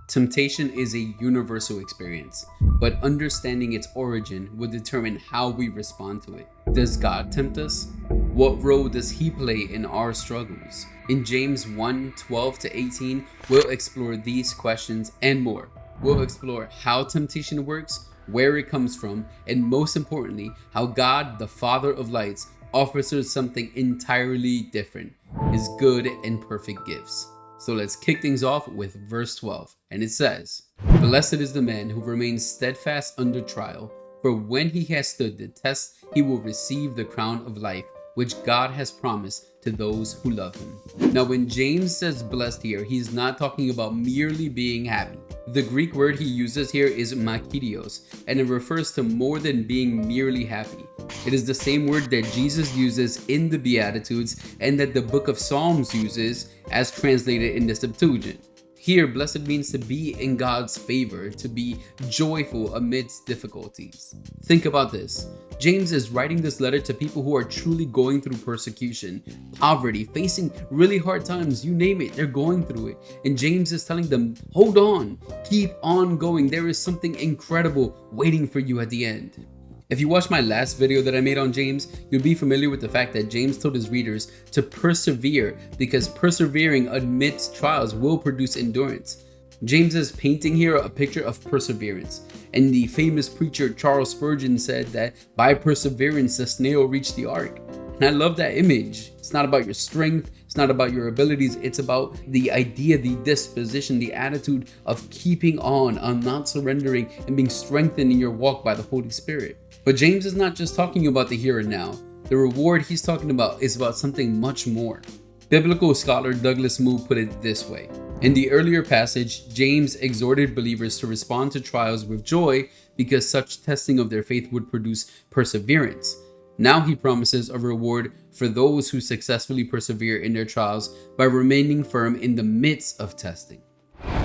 Temptation is a universal experience, but understanding its origin will determine how we respond to it. Does God tempt us? What role does He play in our struggles? In James 1:12-18, we'll explore these questions and more. We'll explore how temptation works, where it comes from, and most importantly, how God, the Father of lights, offers us something entirely different, His good and perfect gifts. So let's kick things off with verse 12, and it says, "Blessed is the man who remains steadfast under trial, for when he has stood the test, he will receive the crown of life, which God has promised to those who love Him." Now, when James says blessed here, he's not talking about merely being happy. The Greek word he uses here is makirios, and it refers to more than being merely happy. It is the same word that Jesus uses in the Beatitudes and that the book of Psalms uses as translated in the Septuagint. Here, blessed means to be in God's favor, to be joyful amidst difficulties. Think about this. James is writing this letter to people who are truly going through persecution, poverty, facing really hard times, you name it, they're going through it. And James is telling them, hold on, keep on going. There is something incredible waiting for you at the end. If you watched my last video that I made on James, you'll be familiar with the fact that James told his readers to persevere because persevering amidst trials will produce endurance. James is painting here a picture of perseverance. And the famous preacher Charles Spurgeon said that by perseverance, the snail reached the ark. And I love that image. It's not about your strength. It's not about your abilities. It's about the idea, the disposition, the attitude of keeping on not surrendering and being strengthened in your walk by the Holy Spirit. But James is not just talking about the here and now. The reward he's talking about is about something much more. Biblical scholar Douglas Moo put it this way. In the earlier passage, James exhorted believers to respond to trials with joy because such testing of their faith would produce perseverance. Now he promises a reward for those who successfully persevere in their trials by remaining firm in the midst of testing.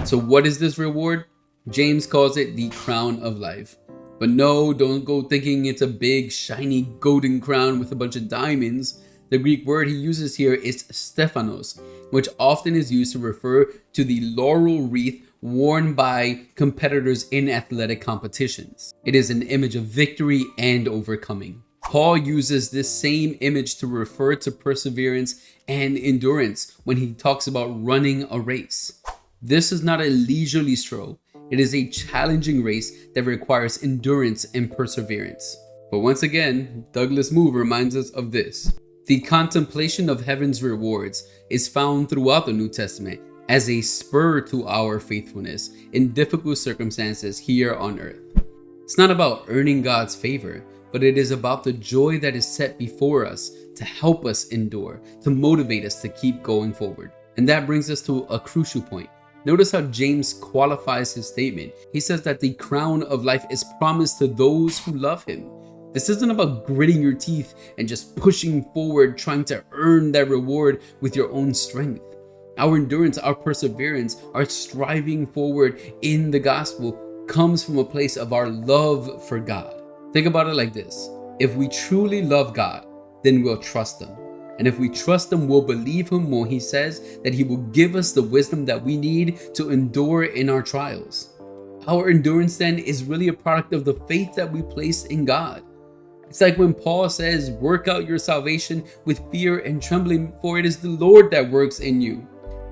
So what is this reward? James calls it the crown of life. But no, don't go thinking it's a big, shiny, golden crown with a bunch of diamonds. The Greek word he uses here is stephanos, which often is used to refer to the laurel wreath worn by competitors in athletic competitions. It is an image of victory and overcoming. Paul uses this same image to refer to perseverance and endurance when he talks about running a race. This is not a leisurely stroll. It is a challenging race that requires endurance and perseverance. But once again, Douglas Moo reminds us of this. The contemplation of heaven's rewards is found throughout the New Testament as a spur to our faithfulness in difficult circumstances here on earth. It's not about earning God's favor, but it is about the joy that is set before us to help us endure, to motivate us to keep going forward. And that brings us to a crucial point. Notice how James qualifies his statement. He says that the crown of life is promised to those who love Him. This isn't about gritting your teeth and just pushing forward, trying to earn that reward with your own strength. Our endurance, our perseverance, our striving forward in the gospel comes from a place of our love for God. Think about it like this. If we truly love God, then we'll trust Him. And if we trust Him, we'll believe Him when He says that He will give us the wisdom that we need to endure in our trials. Our endurance then is really a product of the faith that we place in God. It's like when Paul says, work out your salvation with fear and trembling, for it is the Lord that works in you.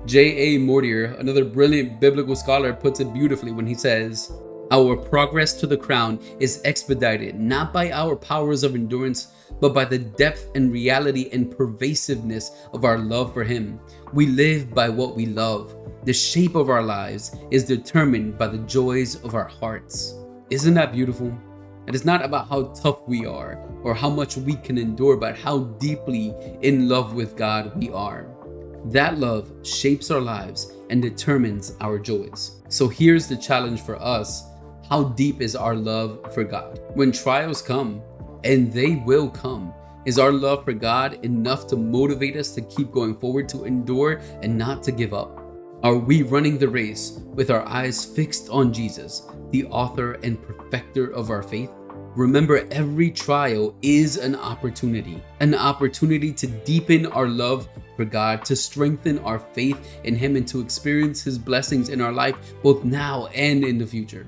J.A. Mortier, another brilliant biblical scholar, puts it beautifully when he says, our progress to the crown is expedited not by our powers of endurance, but by the depth and reality and pervasiveness of our love for Him. We live by what we love. The shape of our lives is determined by the joys of our hearts. Isn't that beautiful? It is not about how tough we are or how much we can endure, but how deeply in love with God we are. That love shapes our lives and determines our joys. So here's the challenge for us. How deep is our love for God? When trials come, and they will come, is our love for God enough to motivate us to keep going forward, to endure and not to give up? Are we running the race with our eyes fixed on Jesus, the author and perfecter of our faith? Remember, every trial is an opportunity to deepen our love for God to strengthen our faith in Him and to experience His blessings in our life both now and in the future.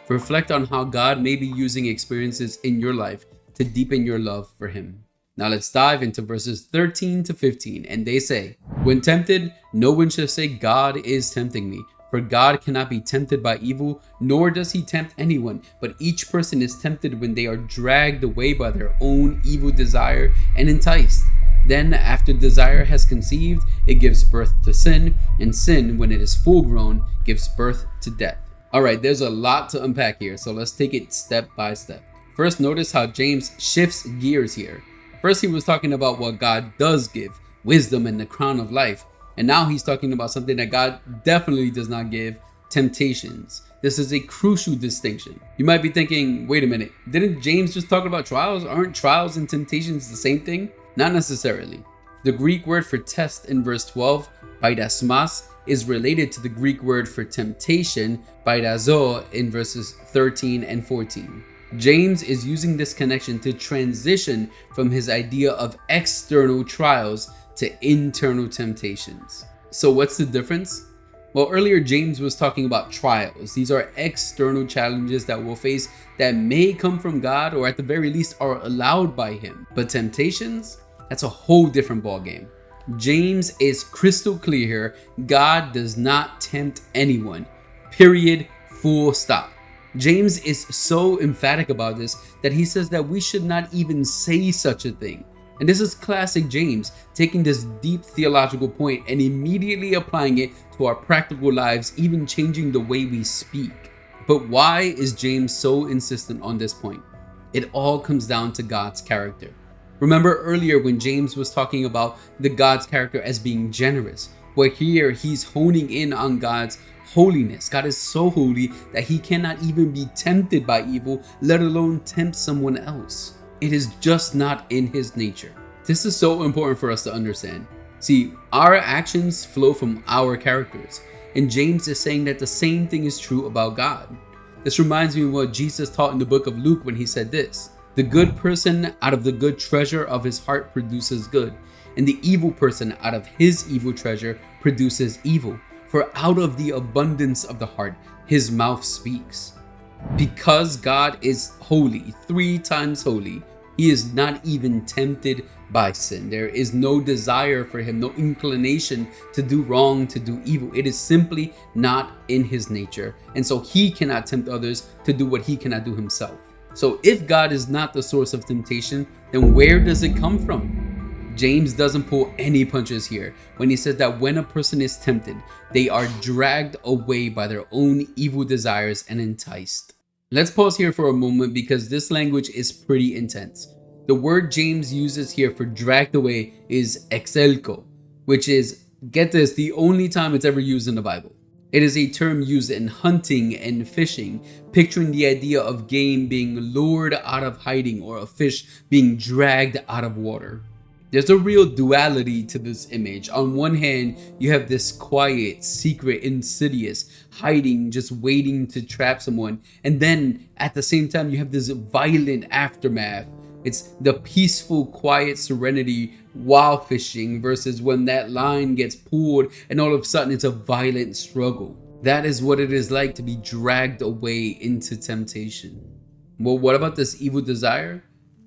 Reflect on how God may be using experiences in your life to deepen your love for Him. Now let's dive into verses 13 to 15, and they say, "When tempted, no one should say, 'God is tempting me.' For God cannot be tempted by evil, nor does He tempt anyone, but each person is tempted when they are dragged away by their own evil desire and enticed. Then, after desire has conceived, it gives birth to sin, and sin, when it is full grown, gives birth to death." Alright, there's a lot to unpack here, so let's take it step by step. First, notice how James shifts gears here. First, he was talking about what God does give, wisdom and the crown of life. And now he's talking about something that God definitely does not give, temptations. This is a crucial distinction. You might be thinking, wait a minute, didn't James just talk about trials? Aren't trials and temptations the same thing? Not necessarily. The Greek word for test in verse 12, paidasmas, is related to the Greek word for temptation, paidazo, in verses 13 and 14. James is using this connection to transition from his idea of external trials to internal temptations. So what's the difference? Well, earlier James was talking about trials. These are external challenges that we'll face that may come from God or at the very least are allowed by Him. But temptations, that's a whole different ballgame. James is crystal clear here. God does not tempt anyone. Period. Full stop. James is so emphatic about this that he says that we should not even say such a thing. And this is classic James, taking this deep theological point and immediately applying it to our practical lives, even changing the way we speak. But why is James so insistent on this point? It all comes down to God's character. Remember earlier when James was talking about the God's character as being generous, where here he's honing in on God's holiness. God is so holy that He cannot even be tempted by evil, let alone tempt someone else. It is just not in His nature. This is so important for us to understand. See, our actions flow from our characters, and James is saying that the same thing is true about God. This reminds me of what Jesus taught in the book of Luke when He said this: "The good person out of the good treasure of his heart produces good, and the evil person out of his evil treasure produces evil. For out of the abundance of the heart, his mouth speaks." Because God is holy, 3 times holy, He is not even tempted by sin. There is no desire for Him, no inclination to do wrong, to do evil. It is simply not in His nature. And so He cannot tempt others to do what He cannot do Himself. So if God is not the source of temptation, then where does it come from? James doesn't pull any punches here when he says that when a person is tempted, they are dragged away by their own evil desires and enticed. Let's pause here for a moment because this language is pretty intense. The word James uses here for dragged away is exelko, which is, get this, the only time it's ever used in the Bible. It is a term used in hunting and fishing, picturing the idea of game being lured out of hiding or a fish being dragged out of water. There's a real duality to this image. On one hand, you have this quiet, secret, insidious, hiding, just waiting to trap someone. And then at the same time, you have this violent aftermath. It's the peaceful, quiet serenity while fishing versus when that line gets pulled and all of a sudden it's a violent struggle. That is what it is like to be dragged away into temptation. Well, what about this evil desire?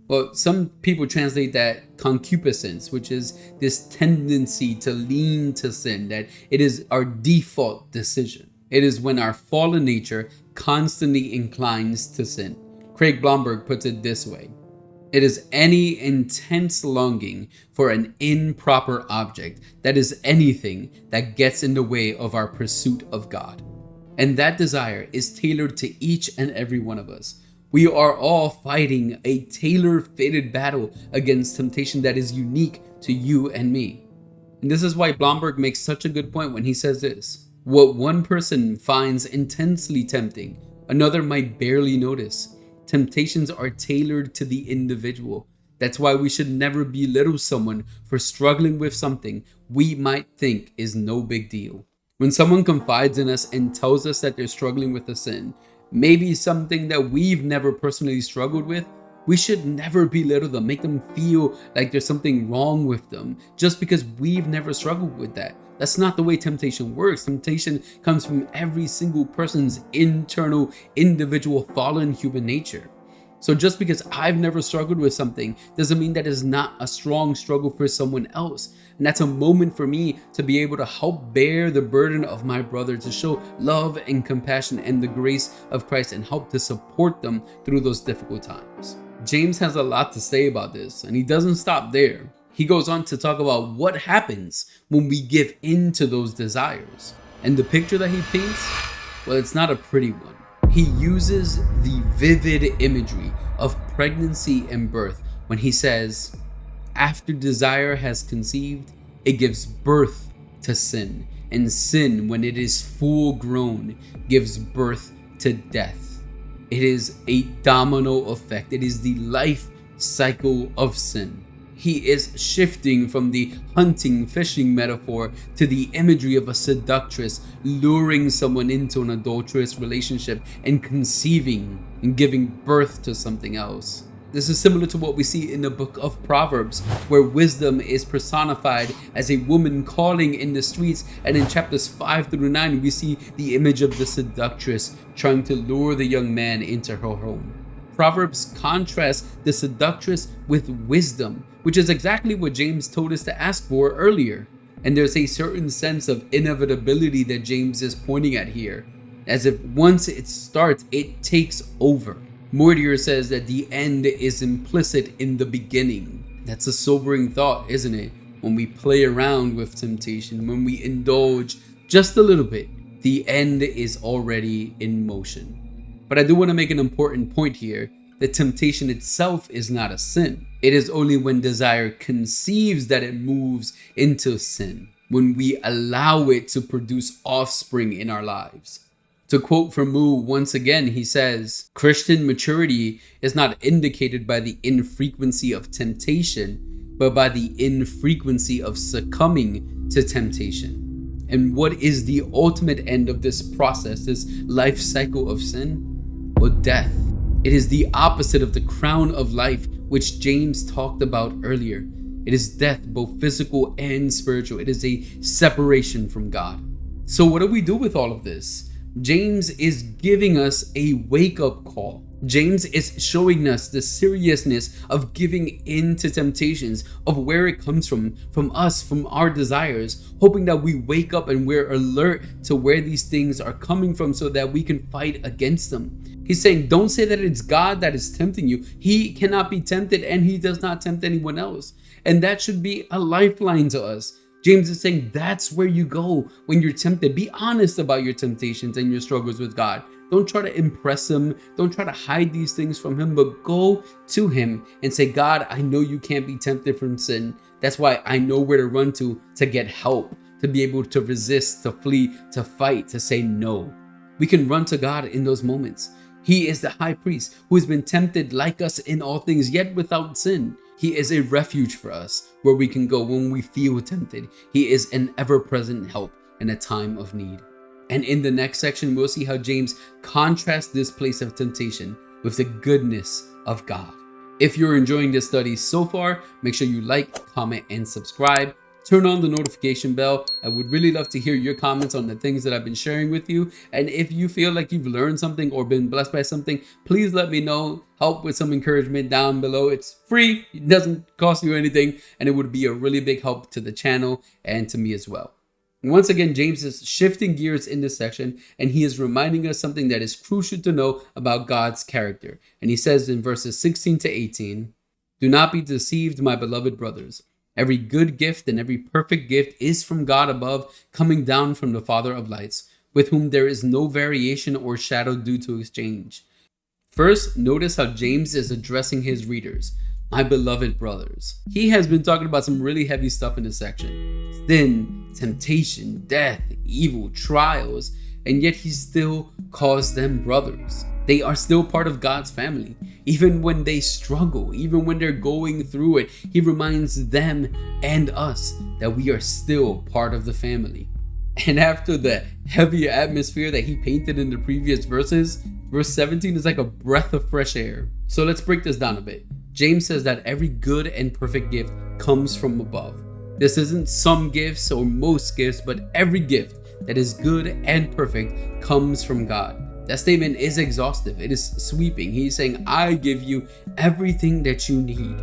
Well, some people translate that concupiscence, which is this tendency to lean to sin, that it is our default decision. It is when our fallen nature constantly inclines to sin. Craig Blomberg puts it this way: it is any intense longing for an improper object, that is anything that gets in the way of our pursuit of God. And that desire is tailored to each and every one of us. We are all fighting a tailor-fitted battle against temptation that is unique to you and me. And this is why Blomberg makes such a good point when he says this: what one person finds intensely tempting, another might barely notice. Temptations are tailored to the individual. That's why we should never belittle someone for struggling with something we might think is no big deal. When someone confides in us and tells us that they're struggling with a sin, maybe something that we've never personally struggled with, We should never belittle them, make them feel like there's something wrong with them just because we've never struggled with that. That's not the way temptation works. Temptation comes from every single person's internal, individual, fallen human nature. So just because I've never struggled with something doesn't mean that it's not a strong struggle for someone else. And that's a moment for me to be able to help bear the burden of my brother, to show love and compassion and the grace of Christ, and help to support them through those difficult times. James has a lot to say about this, and he doesn't stop there. He goes on to talk about what happens when we give in to those desires. And the picture that he paints, well, it's not a pretty one. He uses the vivid imagery of pregnancy and birth when he says, after desire has conceived, it gives birth to sin. And sin, when it is full grown, gives birth to death. It is a domino effect. It is the life cycle of sin. He is shifting from the hunting, fishing metaphor to the imagery of a seductress luring someone into an adulterous relationship and conceiving and giving birth to something else. This is similar to what we see in the book of Proverbs, where wisdom is personified as a woman calling in the streets, and in chapters 5 through 9 we see the image of the seductress trying to lure the young man into her home. Proverbs contrasts the seductress with wisdom, which is exactly what James told us to ask for earlier. And there's a certain sense of inevitability that James is pointing at here, as if once it starts, it takes over. Mortier says that the end is implicit in the beginning. That's a sobering thought, isn't it? When we play around with temptation, when we indulge just a little bit, the end is already in motion. But I do want to make an important point here, that temptation itself is not a sin. It is only when desire conceives that it moves into sin, when we allow it to produce offspring in our lives. To quote from Moo once again, he says, Christian maturity is not indicated by the infrequency of temptation, but by the infrequency of succumbing to temptation. And what is the ultimate end of this process, this life cycle of sin? Well, death. It is the opposite of the crown of life, which James talked about earlier. It is death, both physical and spiritual. It is a separation from God. So what do we do with all of this? James is giving us a wake-up call. James is showing us the seriousness of giving in to temptations, of where it comes from us, from our desires, hoping that we wake up and we're alert to where these things are coming from so that we can fight against them. He's saying, don't say that it's God that is tempting you. He cannot be tempted, and he does not tempt anyone else. And that should be a lifeline to us. James is saying that's where you go when you're tempted. Be honest about your temptations and your struggles with God. Don't try to impress him. Don't try to hide these things from him, but go to him and say, God, I know you can't be tempted from sin. That's why I know where to run to get help, to be able to resist, to flee, to fight, to say no. We can run to God in those moments. He is the high priest who has been tempted like us in all things, yet without sin. He is a refuge for us where we can go when we feel tempted. He is an ever-present help in a time of need. And in the next section, we'll see how James contrasts this place of temptation with the goodness of God. If you're enjoying this study so far, make sure you like, comment, and subscribe. Turn on the notification bell. I would really love to hear your comments on the things that I've been sharing with you. And if you feel like you've learned something or been blessed by something, please let me know. Help with some encouragement down below. It's free. It doesn't cost you anything. And it would be a really big help to the channel and to me as well. Once again, James is shifting gears in this section, and he is reminding us something that is crucial to know about God's character. And he says in verses 16 to 18, "Do not be deceived, my beloved brothers. Every good gift and every perfect gift is from God above, coming down from the Father of lights, with whom there is no variation or shadow due to exchange." First, notice how James is addressing his readers. My beloved brothers. He has been talking about some really heavy stuff in this section. Sin, temptation, death, evil, trials, and yet he still calls them brothers. They are still part of God's family. Even when they struggle, even when they're going through it, he reminds them and us that we are still part of the family. And after the heavy atmosphere that he painted in the previous verses, Verse 17 is like a breath of fresh air. So let's break this down a bit. James says that every good and perfect gift comes from above. This isn't some gifts or most gifts, but every gift that is good and perfect comes from God. That statement is exhaustive. It is sweeping. He's saying, I give you everything that you need.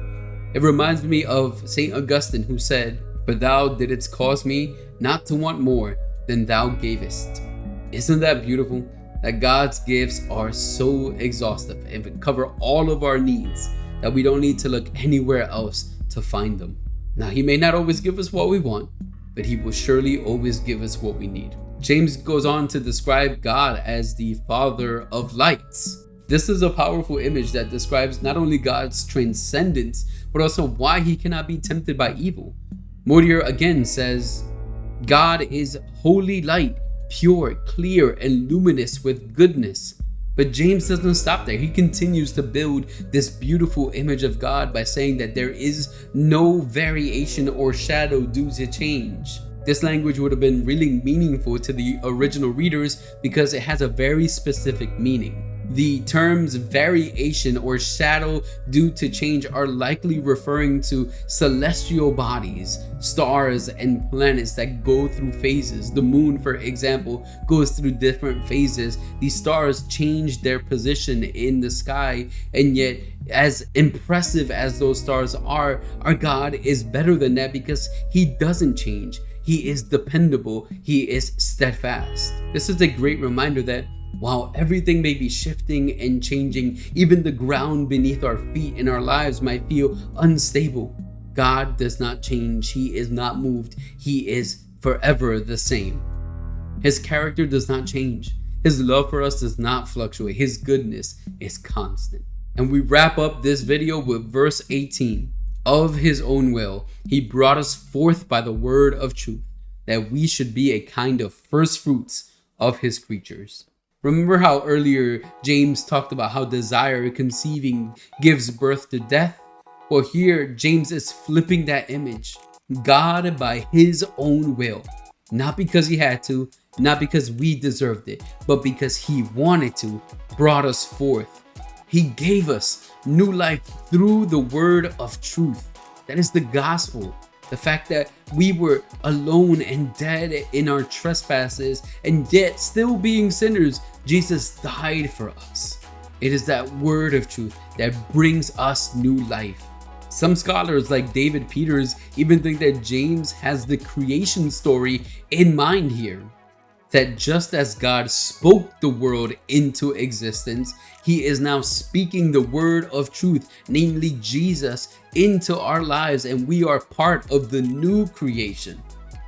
It reminds me of St. Augustine, who said, for thou didst cause me not to want more than thou gavest. Isn't that beautiful? That God's gifts are so exhaustive and cover all of our needs that we don't need to look anywhere else to find them. Now, he may not always give us what we want, but he will surely always give us what we need. James goes on to describe God as the Father of lights. This is a powerful image that describes not only God's transcendence, but also why he cannot be tempted by evil. Mortier again says, God is holy light, pure, clear, and luminous with goodness. But James doesn't stop there. He continues to build this beautiful image of God by saying that there is no variation or shadow due to change. This language would have been really meaningful to the original readers because it has a very specific meaning. The terms variation or shadow due to change are likely referring to celestial bodies, stars, and planets that go through phases. The moon, for example, goes through different phases. These stars change their position in the sky, and yet, as impressive as those stars are, our God is better than that because he doesn't change. He is dependable. He is steadfast. This is a great reminder that while everything may be shifting and changing, even the ground beneath our feet in our lives might feel unstable, God does not change. He is not moved. He is forever the same. His character does not change. His love for us does not fluctuate. His goodness is constant. And we wrap up this video with verse 18. Of his own will, he brought us forth by the word of truth, that we should be a kind of first fruits of his creatures. Remember how earlier James talked about how desire conceiving gives birth to death? Well, here James is flipping that image. God, by his own will, not because he had to, not because we deserved it, but because he wanted to, brought us forth. He gave us new life through the word of truth. That is the gospel. The fact that we were alone and dead in our trespasses, and yet still being sinners, Jesus died for us. It is that word of truth that brings us new life. Some scholars like David Peters even think that James has the creation story in mind here. That just as God spoke the world into existence, he is now speaking the word of truth, namely Jesus, into our lives, and we are part of the new creation.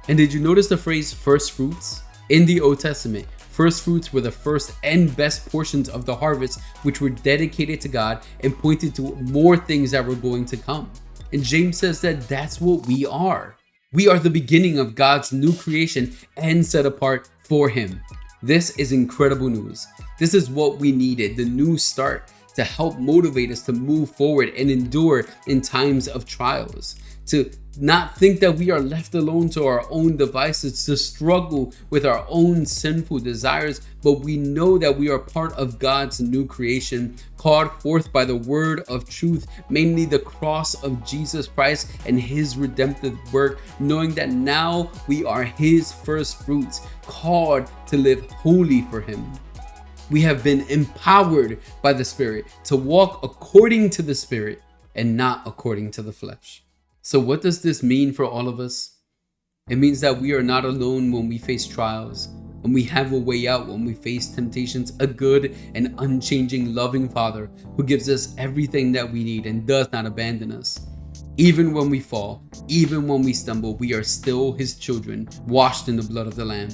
And did you notice the phrase first fruits? In the Old Testament, first fruits were the first and best portions of the harvest, which were dedicated to God and pointed to more things that were going to come. And James says that that's what we are. We are the beginning of God's new creation and set apart for him. This is incredible news. This is what we needed, the new start, to help motivate us to move forward and endure in times of trials. To not think that we are left alone to our own devices, to struggle with our own sinful desires, but we know that we are part of God's new creation, called forth by the word of truth, mainly the cross of Jesus Christ and his redemptive work, knowing that now we are his first fruits, called to live holy for him. We have been empowered by the Spirit to walk according to the Spirit and not according to the flesh. So what does this mean for all of us? It means that we are not alone when we face trials, and we have a way out when we face temptations. A good and unchanging loving Father who gives us everything that we need and does not abandon us. Even when we fall, even when we stumble, we are still his children, washed in the blood of the Lamb.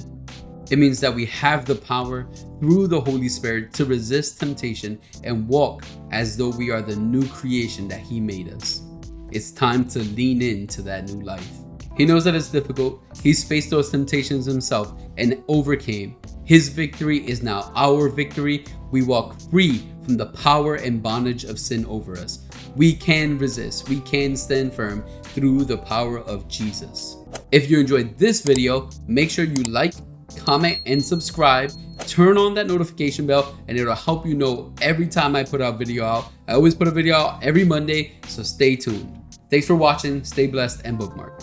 It means that we have the power through the Holy Spirit to resist temptation and walk as though we are the new creation that he made us. It's time to lean into that new life. He knows that it's difficult. He's faced those temptations himself and overcame. His victory is now our victory. We walk free from the power and bondage of sin over us. We can resist. We can stand firm through the power of Jesus. If you enjoyed this video, make sure you like, comment, and subscribe. turn on that notification bell and it'll help you know every time I put a video out. I always put a video out every Monday, so stay tuned. Thanks for watching, stay blessed, and bookmark.